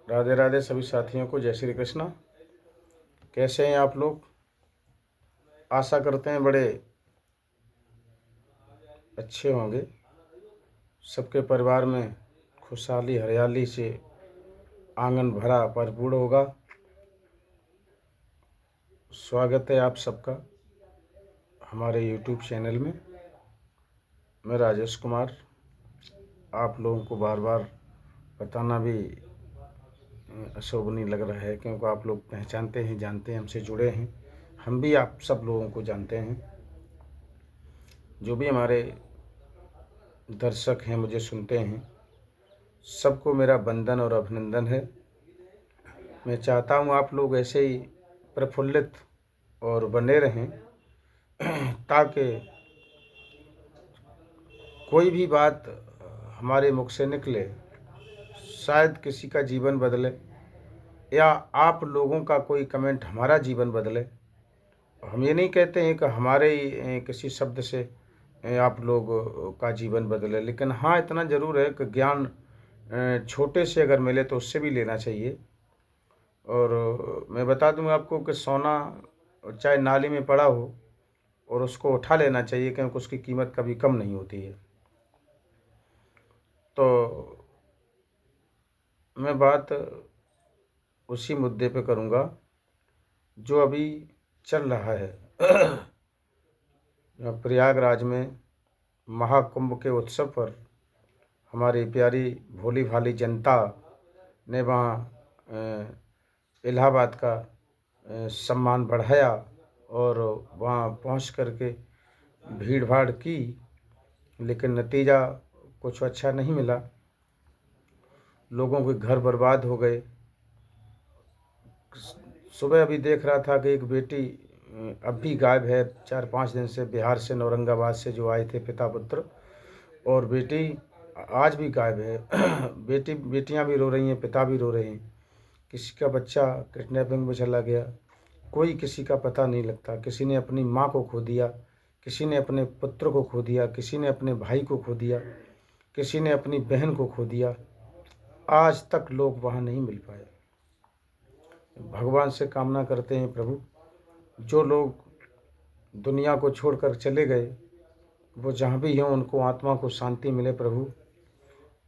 राधे राधे सभी साथियों को, जय श्री कृष्णा। कैसे हैं आप लोग? आशा करते हैं बड़े अच्छे होंगे। सबके परिवार में खुशहाली हरियाली से आंगन भरा भरपूर होगा। स्वागत है आप सबका हमारे YouTube चैनल में। मैं राजेश कुमार। आप लोगों को बार बार बताना भी अशोभनीय लग रहा है, क्योंकि आप लोग पहचानते हैं, जानते हैं, हमसे जुड़े हैं। हम भी आप सब लोगों को जानते हैं। जो भी हमारे दर्शक हैं, मुझे सुनते हैं, सबको मेरा वंदन और अभिनंदन है। मैं चाहता हूँ आप लोग ऐसे ही प्रफुल्लित और बने रहें, ताकि कोई भी बात हमारे मुख से निकले, शायद किसी का जीवन बदले, या आप लोगों का कोई कमेंट हमारा जीवन बदले। हम ये नहीं कहते हैं कि हमारे ही किसी शब्द से आप लोग का जीवन बदले, लेकिन हाँ, इतना ज़रूर है कि ज्ञान छोटे से अगर मिले तो उससे भी लेना चाहिए। और मैं बता दूं आपको कि सोना चाहे नाली में पड़ा हो और उसको उठा लेना चाहिए, क्योंकि उसकी कीमत कभी कम नहीं होती है। तो मैं बात उसी मुद्दे पे करूँगा जो अभी चल रहा है। प्रयागराज में महाकुंभ के उत्सव पर हमारी प्यारी भोली भाली जनता ने वहाँ इलाहाबाद का सम्मान बढ़ाया और वहाँ पहुँच करके भीड़ भाड़ की, लेकिन नतीजा कुछ अच्छा नहीं मिला। लोगों के घर बर्बाद हो गए। सुबह अभी देख रहा था कि एक बेटी अब भी गायब है, 4-5 दिन से, बिहार से, औरंगाबाद से जो आए थे पिता पुत्र, और बेटी आज भी गायब है। बेटियां भी रो रही हैं, पिता भी रो रहे हैं। किसी का बच्चा किडनैपिंग में चला गया, कोई किसी का पता नहीं लगता। किसी ने अपनी माँ को खो दिया, किसी ने अपने पुत्र को खो दिया, किसी ने अपने भाई को खो दिया, किसी ने अपनी बहन को खो दिया। आज तक लोग वहाँ नहीं मिल पाए। भगवान से कामना करते हैं, प्रभु, जो लोग दुनिया को छोड़कर चले गए, वो जहाँ भी हों उनको आत्मा को शांति मिले प्रभु।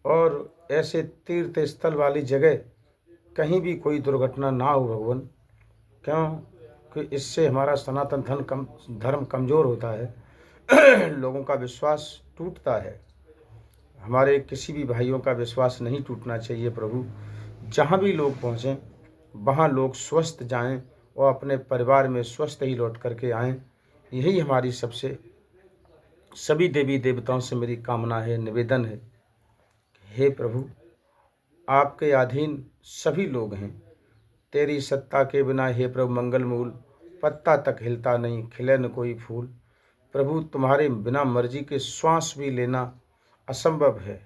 और ऐसे तीर्थ स्थल वाली जगह कहीं भी कोई दुर्घटना ना हो भगवान, क्यों कि इससे हमारा सनातन धर्म कमज़ोर होता है। लोगों का विश्वास टूटता है। हमारे किसी भी भाइयों का विश्वास नहीं टूटना चाहिए प्रभु। जहाँ भी लोग पहुँचें वहाँ लोग स्वस्थ जाएं और अपने परिवार में स्वस्थ ही लौट करके आएं। यही हमारी सभी देवी देवताओं से मेरी कामना है, निवेदन है। हे प्रभु, आपके अधीन सभी लोग हैं। तेरी सत्ता के बिना हे प्रभु मंगल मूल, पत्ता तक हिलता नहीं, खिले न कोई फूल। प्रभु, तुम्हारे बिना मर्जी के श्वास भी लेना असंभव है।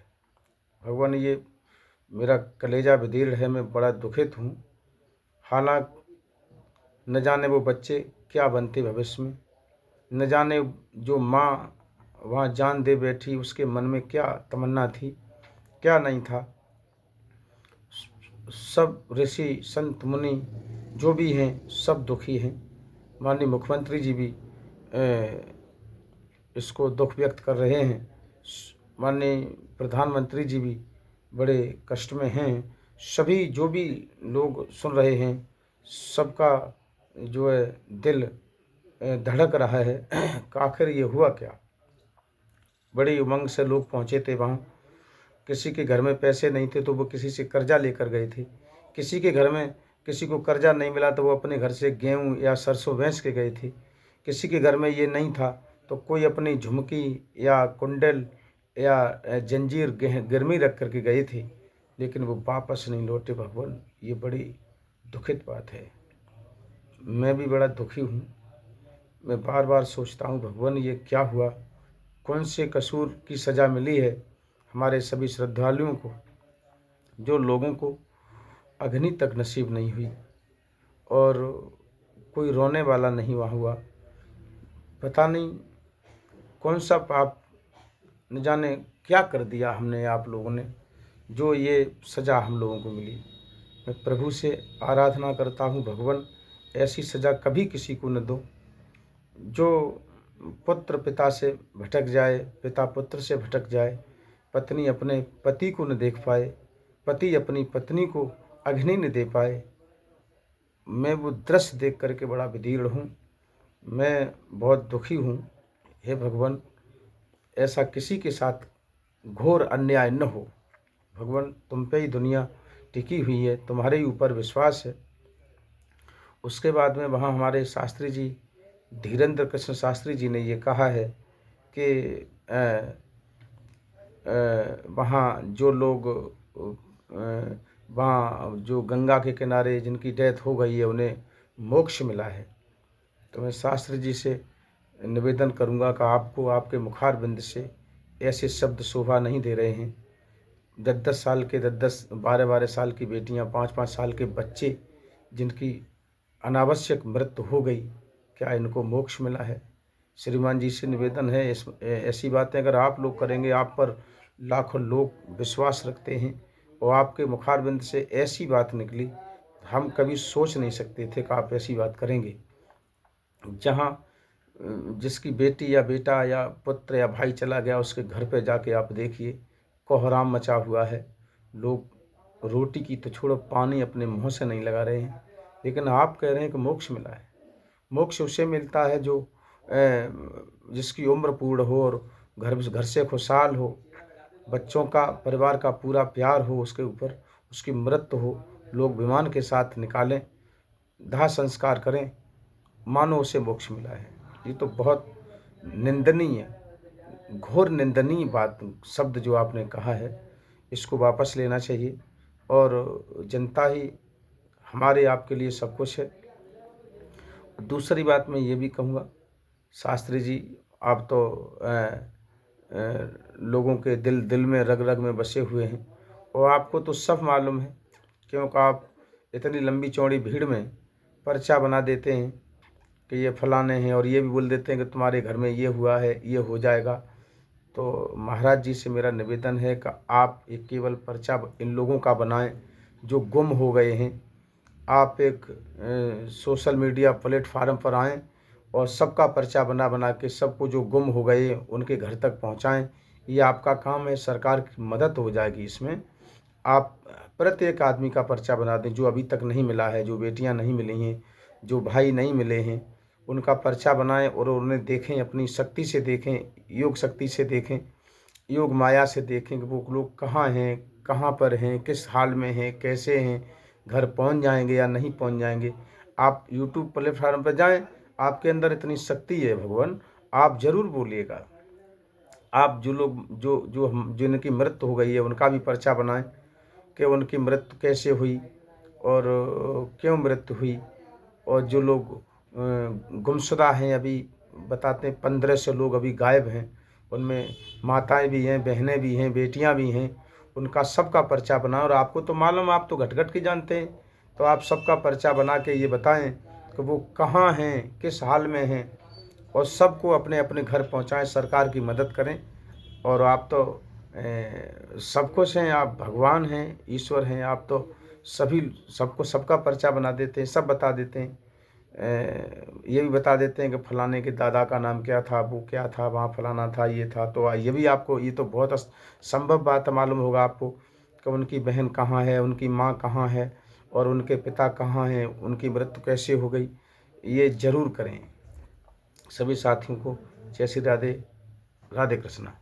भगवान, ये मेरा कलेजा विदीर्ण है, मैं बड़ा दुखित हूँ। हालांकि न जाने वो बच्चे क्या बनते भविष्य में, न जाने जो माँ वहाँ जान दे बैठी उसके मन में क्या तमन्ना थी, क्या नहीं था। सब ऋषि संत मुनि जो भी हैं सब दुखी हैं। माननीय मुख्यमंत्री जी भी इसको दुख व्यक्त कर रहे हैं। माननीय प्रधानमंत्री जी भी बड़े कष्ट में हैं। सभी जो भी लोग सुन रहे हैं, सबका जो है दिल धड़क रहा है कि आखिर ये हुआ क्या। बड़ी उमंग से लोग पहुँचे थे वहाँ। किसी के घर में पैसे नहीं थे तो वो किसी से कर्जा लेकर गए थे। किसी के घर में किसी को कर्जा नहीं मिला तो वो अपने घर से गेहूँ या सरसों बेच के गए थे। किसी के घर में ये नहीं था तो कोई अपनी झुमकी या कुंडल या जंजीर गिरवी रख करके गए थे, लेकिन वो वापस नहीं लौटे। भगवान, ये बड़ी दुखित बात है। मैं भी बड़ा दुखी हूँ। मैं बार बार सोचता हूँ, भगवान ये क्या हुआ, कौन से कसूर की सज़ा मिली है हमारे सभी श्रद्धालुओं को, जो लोगों को अग्नि तक नसीब नहीं हुई और कोई रोने वाला नहीं वहाँ हुआ। पता नहीं कौन सा पाप, न जाने क्या कर दिया हमने, आप लोगों ने, जो ये सज़ा हम लोगों को मिली। मैं प्रभु से आराधना करता हूँ, भगवान ऐसी सज़ा कभी किसी को न दो। जो पुत्र पिता से भटक जाए, पिता पुत्र से भटक जाए, पत्नी अपने पति को न देख पाए, पति अपनी पत्नी को अग्नि न दे पाए, मैं वो दृश्य देख करके बड़ा विदीर्ण हूँ। मैं बहुत दुखी हूँ। हे भगवान, ऐसा किसी के साथ घोर अन्याय न हो। भगवान, तुम पे ही दुनिया टिकी हुई है, तुम्हारे ही ऊपर विश्वास है। उसके बाद में वहाँ हमारे शास्त्री जी, धीरेन्द्र कृष्ण शास्त्री जी ने ये कहा है कि वहाँ जो लोग वहाँ जो गंगा के किनारे जिनकी डेथ हो गई है उन्हें मोक्ष मिला है। तो मैं शास्त्री जी से निवेदन करूँगा कि आपको आपके मुखारबिंद से ऐसे शब्द शोभा नहीं दे रहे हैं। 10-10 साल के 10-10 12-12 साल की बेटियां, 5-5 साल के बच्चे जिनकी अनावश्यक मृत्यु हो गई, क्या इनको मोक्ष मिला है? श्रीमान जी से निवेदन है, ऐसी बातें अगर आप लोग करेंगे, आप पर लाखों लोग विश्वास रखते हैं और आपके मुखारबिंद से ऐसी बात निकली, हम कभी सोच नहीं सकते थे कि आप ऐसी बात करेंगे। जहाँ जिसकी बेटी या बेटा या पुत्र या भाई चला गया, उसके घर पे जाके आप देखिए कोहराम मचा हुआ है। लोग रोटी की तो छोड़ो, पानी अपने मुंह से नहीं लगा रहे हैं। लेकिन आप कह रहे हैं कि मोक्ष मिला है। मोक्ष उसे मिलता है जो जिसकी उम्र पूर्ण हो और घर से खुशहाल हो, बच्चों का, परिवार का पूरा प्यार हो उसके ऊपर, उसकी मृत्यु हो, लोग विमान के साथ निकालें, दाह संस्कार करें, मानो उसे मोक्ष मिला है। ये तो बहुत निंदनीय, घोर निंदनीय बात, शब्द जो आपने कहा है, इसको वापस लेना चाहिए। और जनता ही हमारे आपके लिए सब कुछ है। दूसरी बात मैं ये भी कहूँगा, शास्त्री जी, आप तो लोगों के दिल में, रग रग में बसे हुए हैं और आपको तो सब मालूम है, क्योंकि आप इतनी लंबी चौड़ी भीड़ में पर्चा बना देते हैं कि ये फलाने हैं और ये भी बोल देते हैं कि तुम्हारे घर में ये हुआ है, ये हो जाएगा। तो महाराज जी से मेरा निवेदन है कि आप एक केवल पर्चा इन लोगों का बनाएं जो गुम हो गए हैं। आप एक सोशल मीडिया प्लेटफार्म पर आएं और सबका पर्चा बना बना के सबको जो गुम हो गए उनके घर तक पहुंचाएं। ये आपका काम है, सरकार की मदद हो जाएगी इसमें। आप प्रत्येक आदमी का पर्चा बना दें जो अभी तक नहीं मिला है, जो बेटियां नहीं मिली हैं, जो भाई नहीं मिले हैं, उनका पर्चा बनाएं और उन्हें देखें, अपनी शक्ति से देखें, योग शक्ति से देखें, योग माया से देखें कि वो लोग कहाँ हैं, कहाँ पर हैं, किस हाल में हैं, कैसे हैं, घर पहुंच जाएंगे या नहीं पहुंच जाएंगे। आप यूट्यूब प्लेटफार्म पर जाएं, आपके अंदर इतनी शक्ति है भगवान, आप ज़रूर बोलिएगा। आप जो लोग जिनकी मृत्यु हो गई है उनका भी पर्चा बनाएं कि उनकी मृत्यु कैसे हुई और क्यों मृत्यु हुई। और जो लोग गुमशुदा हैं, अभी बताते हैं 1500 लोग अभी गायब हैं, उनमें माताएं भी हैं, बहनें भी हैं, बेटियां भी हैं, उनका सबका पर्चा बनाओ। और आपको तो मालूम, आप तो घट घट के जानते हैं, तो आप सबका पर्चा बना के ये बताएं कि वो कहाँ हैं, किस हाल में हैं, और सबको अपने अपने घर पहुंचाएं, सरकार की मदद करें। और आप तो सब कुछ हैं, आप भगवान हैं, ईश्वर हैं, आप तो सभी सबको सबका पर्चा बना देते हैं, सब बता देते हैं। ये भी बता देते हैं कि फलाने के दादा का नाम क्या था, वो क्या था, वहाँ फलाना था, ये था। तो ये भी आपको, ये तो बहुत संभव बात मालूम होगा आपको कि उनकी बहन कहाँ है, उनकी माँ कहाँ है और उनके पिता कहाँ हैं, उनकी मृत्यु कैसे हो गई। ये जरूर करें। सभी साथियों को जय श्री राधे, राधे कृष्णा।